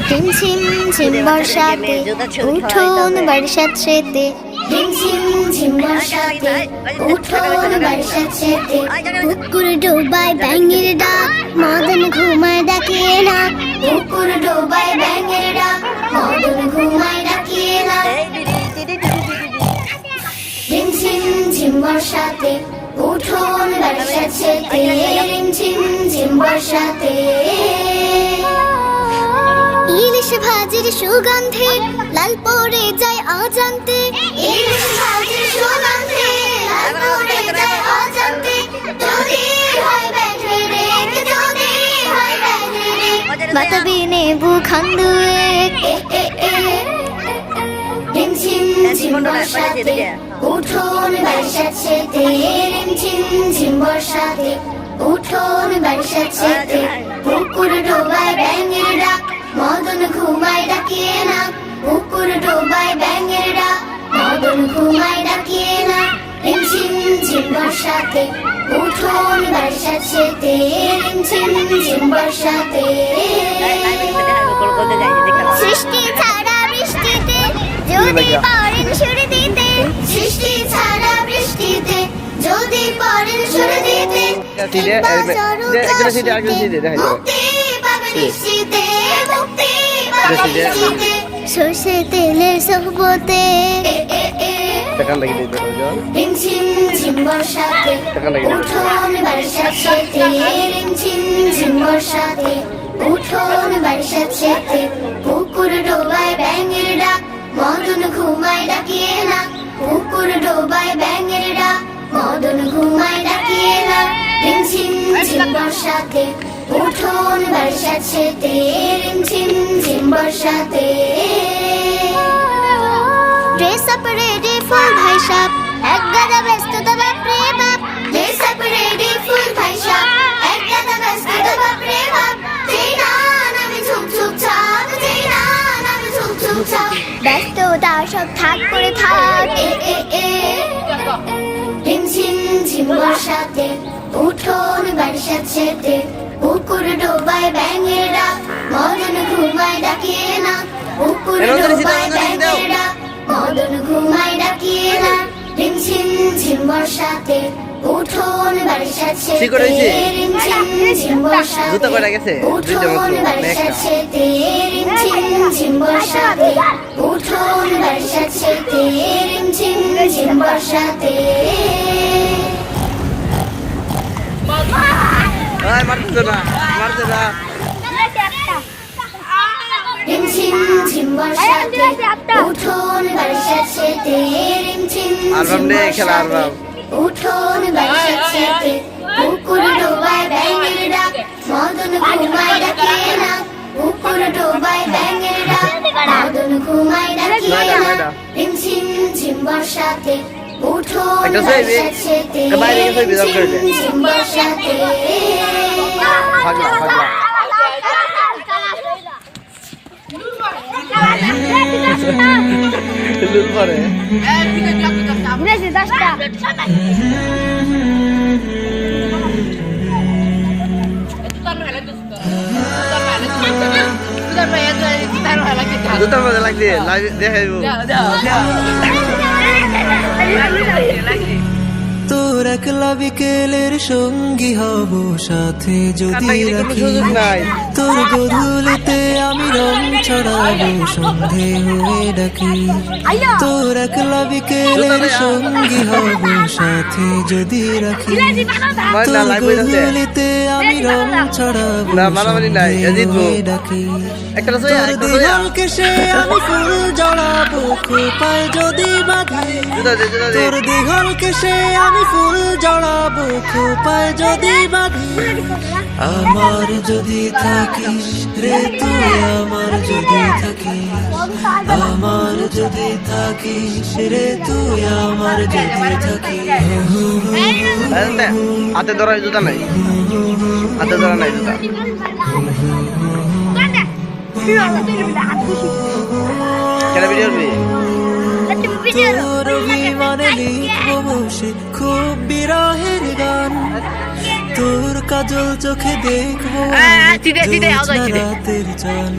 ঝিমঝিম ঝিম বর্ষাতে উঠোন বর্ষার স্রেতে ঝিমঝিম ঝিম বর্ষাতে উঠোন বর্ষার স্রেতে পুকুর ডোবায় ব্যাঙের ডাক মদন ঘুমায় ডাকিয়ে না পুকুর ডোবায় ব্যাঙের ডাক মদন ঘুমায় ডাকিয়ে না ঝিমঝিম ঝিম বর্ষাতে উঠোন বর্ষার স্রেতে ঝিমঝিম ঝিম বর্ষাতে ইলিশ ভাজির সুগন্ধে লাল পড়ে যায় অজান্তে ইলিশ ভাজির সুগন্ধে লাল পড়ে যায় অজান্তে যদি হয় ব্যাঙে রে যদি হয় ব্যাঙে রে বাতাবি নেবু খান্দুয়ে ঝিমঝিম ঝিম বর্ষাতে উঠোন বর্ষার স্রেতে ঝিমঝিম ঝিম বর্ষাতে উঠোন বর্ষার স্রেতে পুকুর ডোবায় ব্যাঙের ডাক মদন ঘুমায় ডাকিয়ে না পুকুর ডোবায় ব্যাঙের ডাক মদন ঘুমায় ডাকিয়ে না ঝিমঝিম ঝিম বর্ষাতে উঠোন বর্ষার স্রেতে ঝিমঝিম ঝিম বর্ষাতে সৃষ্টি ছাড়া বৃষ্টিতে যদি পড়েন সুরে দিতে সৃষ্টি ছাড়া বৃষ্টিতে যদি পড়েন সুরে দিতে সর্ষে তেলের সোহবতে ঝিমঝিম ঝিম বর্ষাতে উঠোন বর্ষার স্রেতে ঝিমঝিম ঝিম বর্ষাতে উঠোন বর্ষার স্রেতে পুকুর ডোবায় ব্যাঙের ডাক মদন ঘুমায় ডাকিয়ে না পুকুর ডোবায় ব্যাঙের ডাক মদন ঘুমায় ডাকিয়ে না ঝিমঝিম ঝিম বর্ষাতে উঠোন বর্ষার স্রেতে ঝিমঝিম ঝিম বর্ষাতে ড্রেস আপ রেডি ফুল ভাই সাপ এক গাদা ব্যস্ততা বাপরে বাপ ড্রেস আপ রেডি ফুল ভাই সাপ এক গাদা ব্যস্ততা বাপরে বাপ যেই না নামে ঝুপ ঝুপ ছাপ যেই না নামে ঝুপ ঝুপ ছাপ ব্যস্ততা সব থাক করে থাক ঝিমঝিম ঝিম বর্ষাতে উঠোন বর্ষার স্রেতে পুকুর ডোবায় ব্যাঙের ডাক মদন ঘুমায় ডাকিয়ে না পুকুর ডোবায় ব্যাঙের ডাক মদন ঘুমায় ডাকিয়ে না ঝিমঝিম ঝিম বর্ষাতে উঠোন বর্ষার স্রেতে ঝিমঝিম ঝিম বর্ষাতে উঠোন বর্ষার স্রেতে ঝিমঝিম ঝিম বর্ষাতে উঠোন বর্ষার স্রেতে ঝিমঝিম ঝিম বর্ষাতে ঝিমঝিম ঝিম বর্ষাতে উঠোন বর্ষার স্রেতে ঝিমঝিম ঝিম বর্ষাতে উঠোন বর্ষার স্রেতে পুকুর ডোবায় ব্যাঙের ডাক মদন ঘুমায় ডাকিয়ে না পুকুর ডোবায় ব্যাঙের ডাক মদন ঘুমায় ডাকিয়ে না ঝিমঝিম ঝিম বর্ষাতে উঠোন বর্ষার স্রেতে ঝিমঝিম ঝিম বর্ষাতে দুটার মধ্যে লাগছে দেখাইবো তোর একলা বিকেলের সঙ্গী হব সাথে যদি রাখি তোর গধূলিতে আমি রং ছড়াবো সন্ধে হয়ে ডাকি তোর একলা বিকেলের সঙ্গী হব সাথে যদি রাখি তোর গধূলিতে আমি রং ছড়াবো সন্ধে হয়ে ডাকি তোর দেহকে সে আমি ফুল জড়াবো খোপায় যদি বাঁধি তোর দেহকে সে আমি ফুল জড়াবো খোপায় যদি বাঁধি আমার যদি থাকিস রে তুই আমার যদি থাকিস আমার যদি থাকিস রে তুই আমার যদি থাকিস হাতে ধরা জুতা নাই হাতে ধরা নাই জুতা কেন ভিডিও করবি তোর অভিমানে লিখবো বসে খুব বিরহের গান তোর কাজল চোখে দেখবো রাতের চান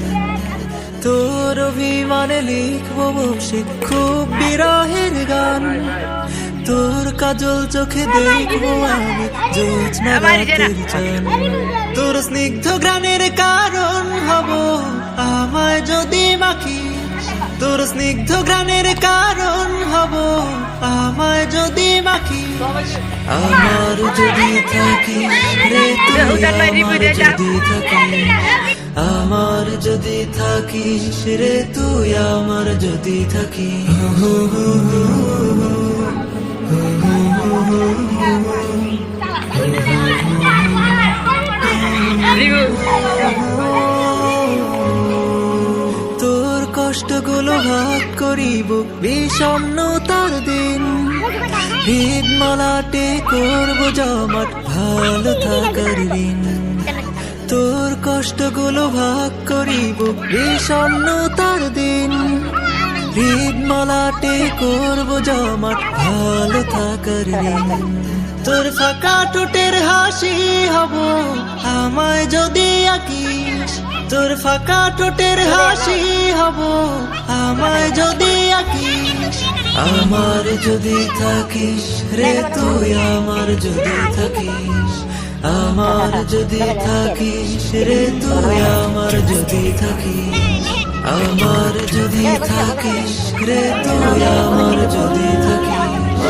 অভিমানে লিখবো বসে খুব বিরহের গান, তোর কাজল চোখে দেখবো আমি জ্যোৎস্না রাতের চান, তোর স্নিগ্ধ ঘ্রাণের কারণ হব আমায় যদি মাখিস, তোর স্নিগ্ধ ঘ্রাণের কারণ হব আমায় যদি মাখিস, আমার যদি থাকিস রে তুই আমার যদি থাকিস, আমার যদি থাকিস রে তুই আমার যদি থাকিস। তোর কষ্টগুলো ভাগ করিব বিষণ্ণতার দিন, ঈদ মালাটে করব জমাট ভালো থাকার ঋণ, তোর কষ্টগুলো ভাগ করিব বিষণ্ণতার দিন, ঈদ মালাটে করব জমাট ভালো থাকার ঋণ, তোর ফাঁকা ঠোঁটের হাসি হব আমায় যদি আঁকিস, তোর ফাঁকা ঠোঁটের হাসি হব আমায় যদি আঁকিস, আমার যদি থাকিস রে তুই আমার যদি থাকিস, আমার যদি থাকিস রে তুই আমার যদি থাকিস, আমার যদি থাকিস রে তুই আমার যদি থাকিস,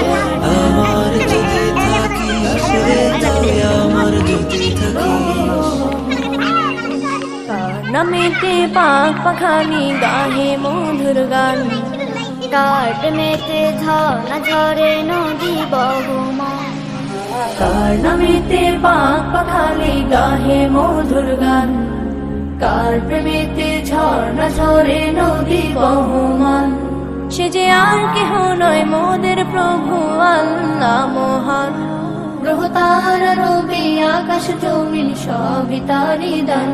আমার যদি থাকিস রে তুই আমার যদি থাকিস। নামেতে পাক পাখালি গাহে মধুর গান, কার মেতে ঝর্ণা ঝরে নদী বহমান, কার নামেতে পাক পাখালি গাহে মধুর গান, কার প্রেমেতে ঝর্ণা ঝরে নদী বহমান, সে যে আর কেহ নয় মোদের প্রভু আল্লাহ মহান, গ্রহ তারা রবি আকাশ জমিন সবই তারি দান,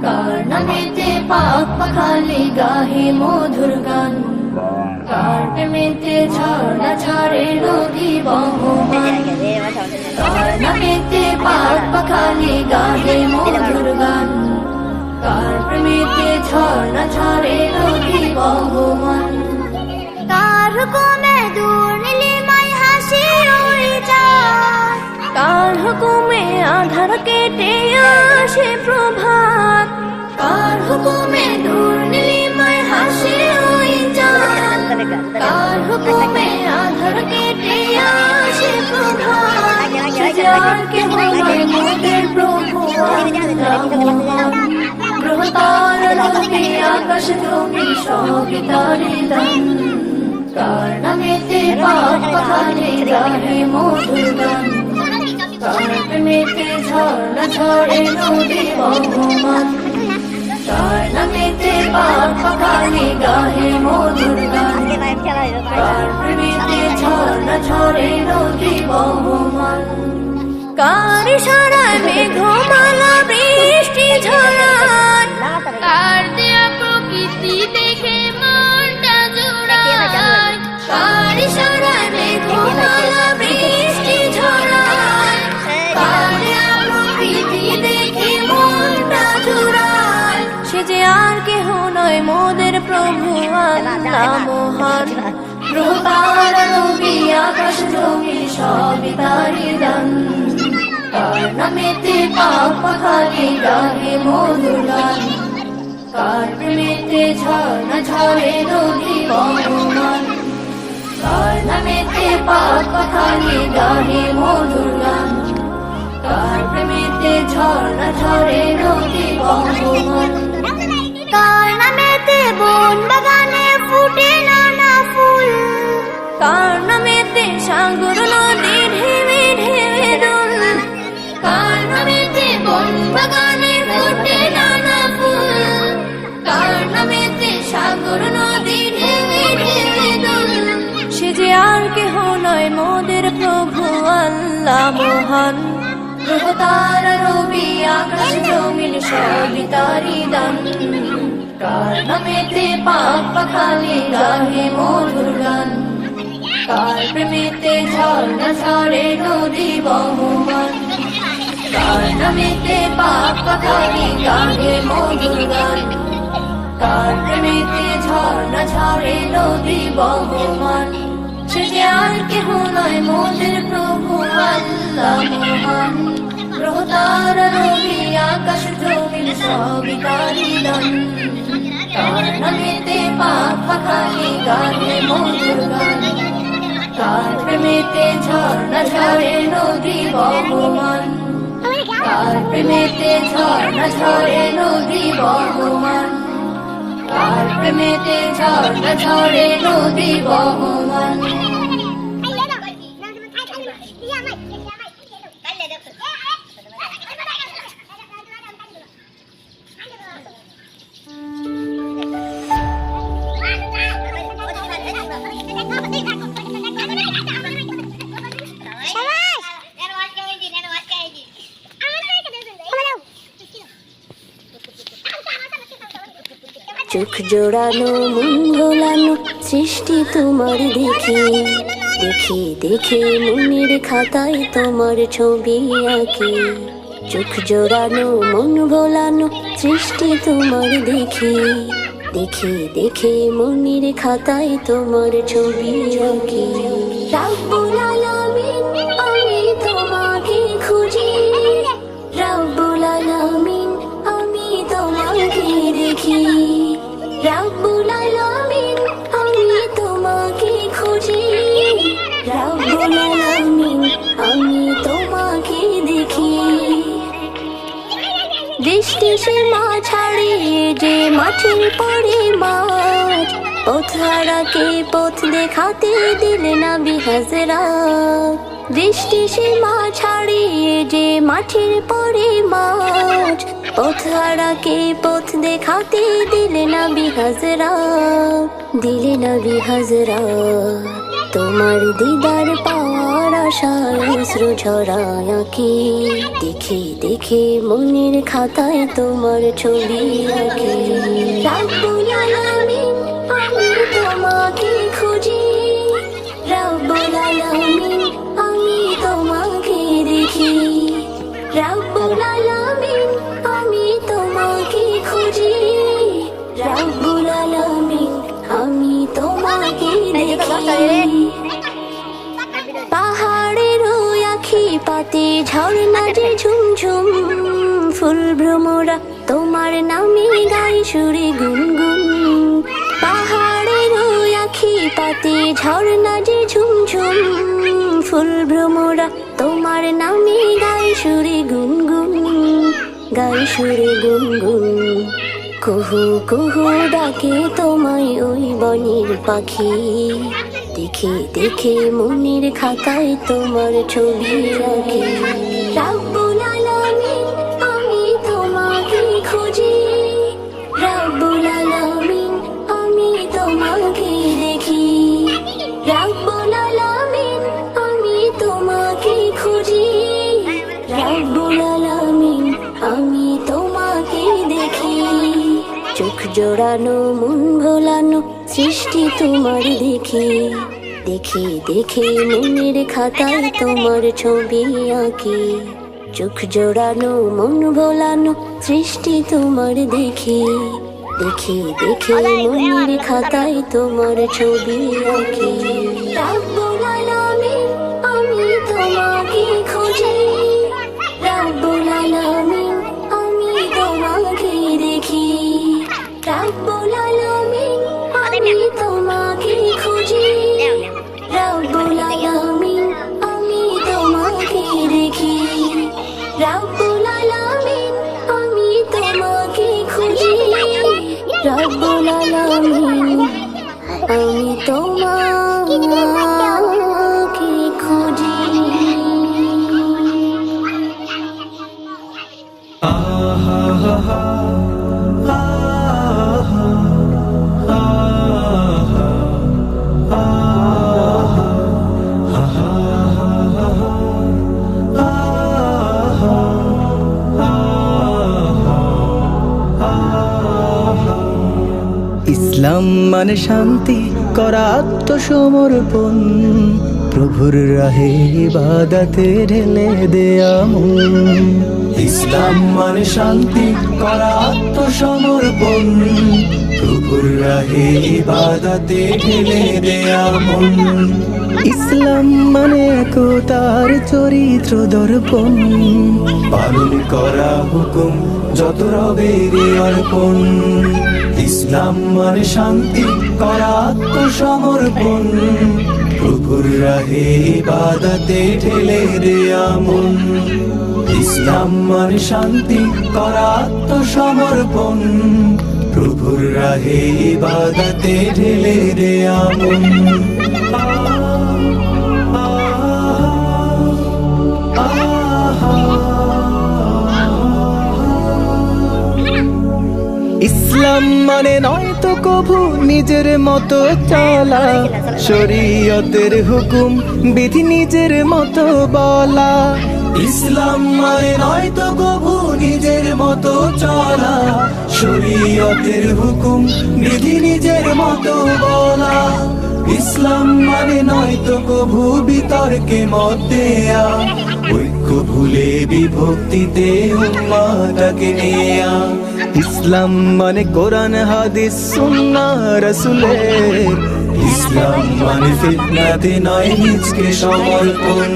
কার নামেতে পাক পাখালি গাহে মধুর গান, কার প্রেমেতে ঝর্ণা ঝরে নদী বহমান, কার নামেতে পাক পাখালি গাহে মধুর গান, কার প্রেমেতে ঝর্ণা ঝরে নদী বহমান, কার হুকুমে দূর নীলিমায় হাসি উড়ে যায়, কার হুকুমে আধার কেটে আসে প্রভাত, কার হুকুমে দূর নীলিমায় হাসি উড়ে যায়, কার হুকুমে আধার কেটে আসে প্রভাত, সে যে আর কেহ নয় মোদের প্রভু আল্লাহ মহান, গ্রহ তারা রবি আকাশ জমি সবই তারি দান, কার নামেতে পাক পাখালি গাহে মধুর গান, কার প্রেমেতে ঝর্ণা ঝরে নদী বহমান, কার নামেতে পাক পাখালি গাহে মধুর গান, কার প্রেমেতে ঝর্ণা ঝরে নদী বহমান, কার ইশারায় মেঘমালা বৃষ্টি ঝরায়, কার দেয়া প্রকৃতি দেখে মনটা জোড়ায়, কার ইশারায় মেঘমালা বৃষ্টি ঝরায়, কার দেয়া প্রকৃতি দেখে মনটা জোড়ায়, সে যে আর কেহ নয় মোদের প্রভু আল্লাহ মহান, গ্রহ তারা রবি আকাশ জমি সবই তারি দান, কার নামেতে পাক পাখালি গাহে মধুর গান, কার প্রেমেতে ঝর্ণা ঝরে নদী বহমান, কার নামেতে পাক পাখালি গাহে মধুর গান, কার প্রেমেতে ঝর্ণা ঝরে নদী বহমান, কার নামেতে বন বাগানে ফুটে নানা ফুল, কার নামেতে সাগর নদী ঢেউে ঢেউে দোল, কার নামেতে বন বাগানে ফুটে নানা ফুল, কার নামেতে সাগর নদী ঢেউে ঢেউে দোল, সে যে আর কেহ নয় মোদের প্রভু আল্লাহ মহান, গ্রহ তারা রবি আকাশ জমিন সবই তারি দান, কার নামেতে পাক পাখালি গাহে মধুর গান, কার প্রেমেতে ঝর্ণা ঝরে নদী বহমান, কার নামেতে পাক পাখালি গাহে মধুর গান, তার প্রেমেতে ঝর্ণা ঝরে নদী বহমান, সে যে আর কেহ নয় মোদের প্রভু আল্লাহ মহান। গ্রহ তারা নদী আকাশ জমিন সবই তারি দান, তার নামেতে পাক পাখালি গানে মধুর গান। তার প্রেমেতে ঝর্ণা ঝরে নদী বহমান, তার প্রেমেতে ঝর্ণা ঝরে নদী বহমান, তার প্রেমেতে ঝর্ণা ঝরে নদী বহমান। চোখ জোড়ানো মন ভোলানো সৃষ্টি তোমার দেখি, দেখি দেখি মনের খাতায় তোমার ছবি আঁকি। চোখ জোড়ানো মন ভোলানো সৃষ্টি তোমার দেখি, দেখি দেখি মনের খাতায় তোমার ছবি আঁকি। রাব্বুল আলামিন আমি তোমাকে খুঁজি, রাব্বুল আলামিন আমি তোমাকে দেখি, রাব্বুল আলামিন আমি তোমাকে খুঁজি, রাব্বুল আলামিন আমি তোমাকে দেখি। দৃষ্টি সীমা ছাড়িয়ে যে মাঠের পরে মাঠ, পথ হারাকে পথ দেখাতে দিলে নবী হযরত। দৃষ্টি সীমা ছাড়িয়ে যে মাঠের পরে মাঠ, পথ হারাকে পথ দেখাতে দিলে নবী হযরত, দিলে নবী হযরত। তোমার দিদার পাওয়ার আশায় অশ্রু ঝরায় আঁকি, দেখি দেখি মনের খাতায় তোমার ছবি আঁকি। রাব্বুল আলামিন আমি তোমাকে খুঁজি, রাব্বুল আলামিন আমি তোমাকে দেখি, রাব্বুল আলামিন আমি তোমাকে খুঁজি, রাব্বুল আলামিন আমি তোমাকে দেখি। পাহাড়ের আখি পাতে ঝর্ণা যে ঝুমঝুম, ফুল ভ্রমরা তোমার নামে গাই সুরে গুনগুন। পাহাড়ের আখি পাতে ঝর্ণা যে ঝুমঝুম, ফুল ভ্রমরা তোমার নামে গাই সুরে গুনগুন, গাই সুরে গুনগুন। কুহু কুহু ডাকে তোমায় ওই বনের পাখি, দেখে দেখে মনের খাতায় তোমার ছবি আঁকি। রাব্বুল আলামিন আমি তোমাকে খুঁজি, রাব্বুল আলামিন আমি তোমাকে দেখি, রাব্বুল আলামিন আমি তোমাকে খুঁজি, রাব্বুল আলামিন আমি তোমাকে দেখি। চোখ জোড়ানো মন ভোলানো সৃষ্টি তোমার দেখি, দেখি দেখি মনের খাতায় তোমার ছবি আঁকি। চোখ জোড়ানো মন ভোলানো সৃষ্টি তোমার দেখি, দেখি দেখি মনের খাতায় তোমার ছবি আঁকি। রাব্বুল আলামিন আমি তোমাকে খুঁজি, রাব্বুল আলামিন আমি তোমাকে দেখি, রাব্বুল আলামিন আমি তোমাকে খুঁজি, রাব্বুল আলামিন আমি তোমাকে দেখি, রাব্বুল আলামিন আমি তোমাকে খুঁজি, রাব্বুল আলামিন আমি তোমাকে খুঁজি। ইসলাম মানে শান্তি করা আত্মসমর্পণ, প্রভুর রাহে ইবাদতে ঢেলে দেয়া মন। ইসলাম মানে শান্তি করা আত্মসমর্পণ, রাহে ইবাদতে ঢেলে দেয়া মন। ইসলাম মানে একতার চরিত্র দর্পণ, পালন করা হুকুম যত রবের অর্পণ। ইসলাম মানে শান্তি করা আত্মসমর্পণ, প্রভুর রাহে ইবাদতে ঢেলে দেয়া মন। ইসলাম মানে শান্তি করা আত্মসমর্পণ, প্রভুর রাহে ইবাদতে ঢেলে দেয়া মন। ইসলাম মানে নয় তো কভু নিজের মতো চলা, শরীয়তের হুকুম বিধি নিজের মতো বলা। ইসলাম মানে নয় তো কভু নিজের মতো চলা, শরীয়তের হুকুম বিধি নিজের মতো বলা। ইসলাম মানে নয় তো কভু বিতর্কে মত দেয়া, ঐক্য ভুলে বিভক্তিতে উম্মাহটাকে নেয়া। ইসলাম মানে কোরআন হাদিস সুন্নাহ রাসূলের, ইসলাম মানে ফিতনাতে নয় নিজকে সমর্পণ।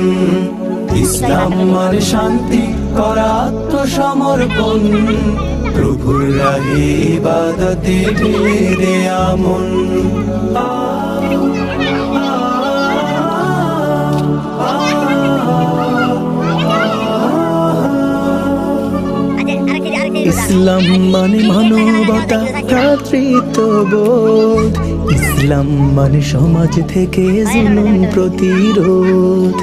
ইসলাম মানে শান্তি করা আত্মসমর্পণ, প্রভুর রাহে ইবাদতে ঢেলে দেয়া মন। ইসলাম মানে মানবতা ভ্রাতৃত্ববোধ, ইসলাম মানে সমাজ থেকে জুলুম প্রতিরোধ।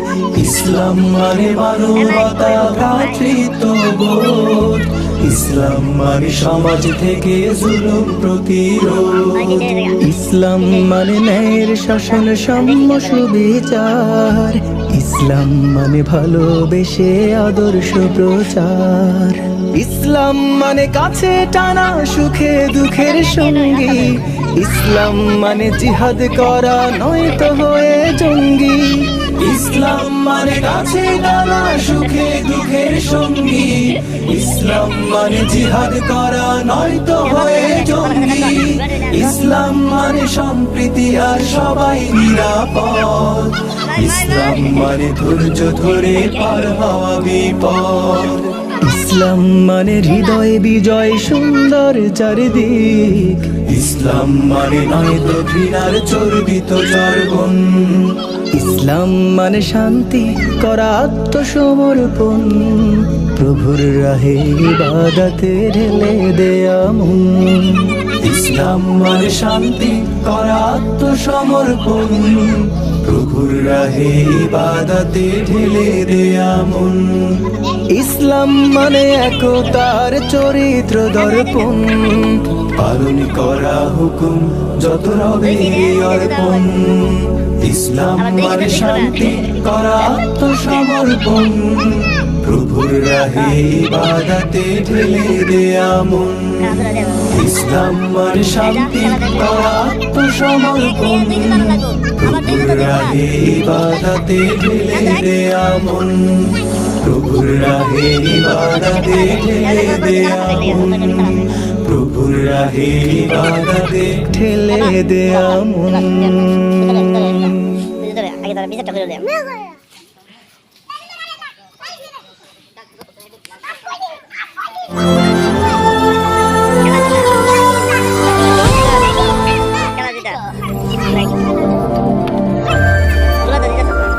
ইসলাম মানে মানবতা ভ্রাতৃত্ববোধ, ইসলাম মানে সমাজ থেকে জুলুম প্রতিরোধ। ইসলাম মানে ন্যায়ের শাসন সাম্য সুবিচার, ইসলাম মানে ভালোবেসে আদর্শ প্রচার। ইসলাম মানে কাছে টানা সুখে দুঃখের সঙ্গী, ইসলাম মানে জিহাদ করা নয় তো হয়ে জঙ্গি। ইসলাম মানে কাছে টানা সুখে দুঃখের সঙ্গী, ইসলাম মানে জিহাদ করা নয় তো হয়ে জঙ্গি। ইসলাম মানে সম্প্রীতি আর সবাই নিরাপদ, ইসলাম মানে ধৈর্য ধরে পার হওয়া বিপদ। ইসলাম মানে হৃদয় বিজয় সুন্দর চারিদিক, ইসলাম মানে নয় তো ঘৃণার চর্বিত চর্বণ। ইসলাম মানে শান্তি করা আত্মসমর্পণ, প্রভুর রাহে ইবাদতে ঢেলে দেয়া মন। ইসলাম মানে শান্তি করা আত্মসমর্পণ, প্রভুর রাহে ইবাদতে ঢেলে দেয়া মন। ইসলাম মানে একতার চরিত্র দর্পণ, পালন করা হুকুম যত রবের অর্পণ। ইসলাম মানে শান্তি করা আত্মসমর্পণ, প্রভুর রাহে ইবাদতে ঢেলে দেয়া মন। ইসলাম মানে শান্তি করা আত্মসমর্পণ, প্রভুর রাহে ইবাদতে ঢেলে দেয়া মন। প্রভুর রাহে ইবাদতে ঢেলে দেয়া মন, প্রভুর রাহে ইবাদতে ঢেলে দেয়া মন। আগে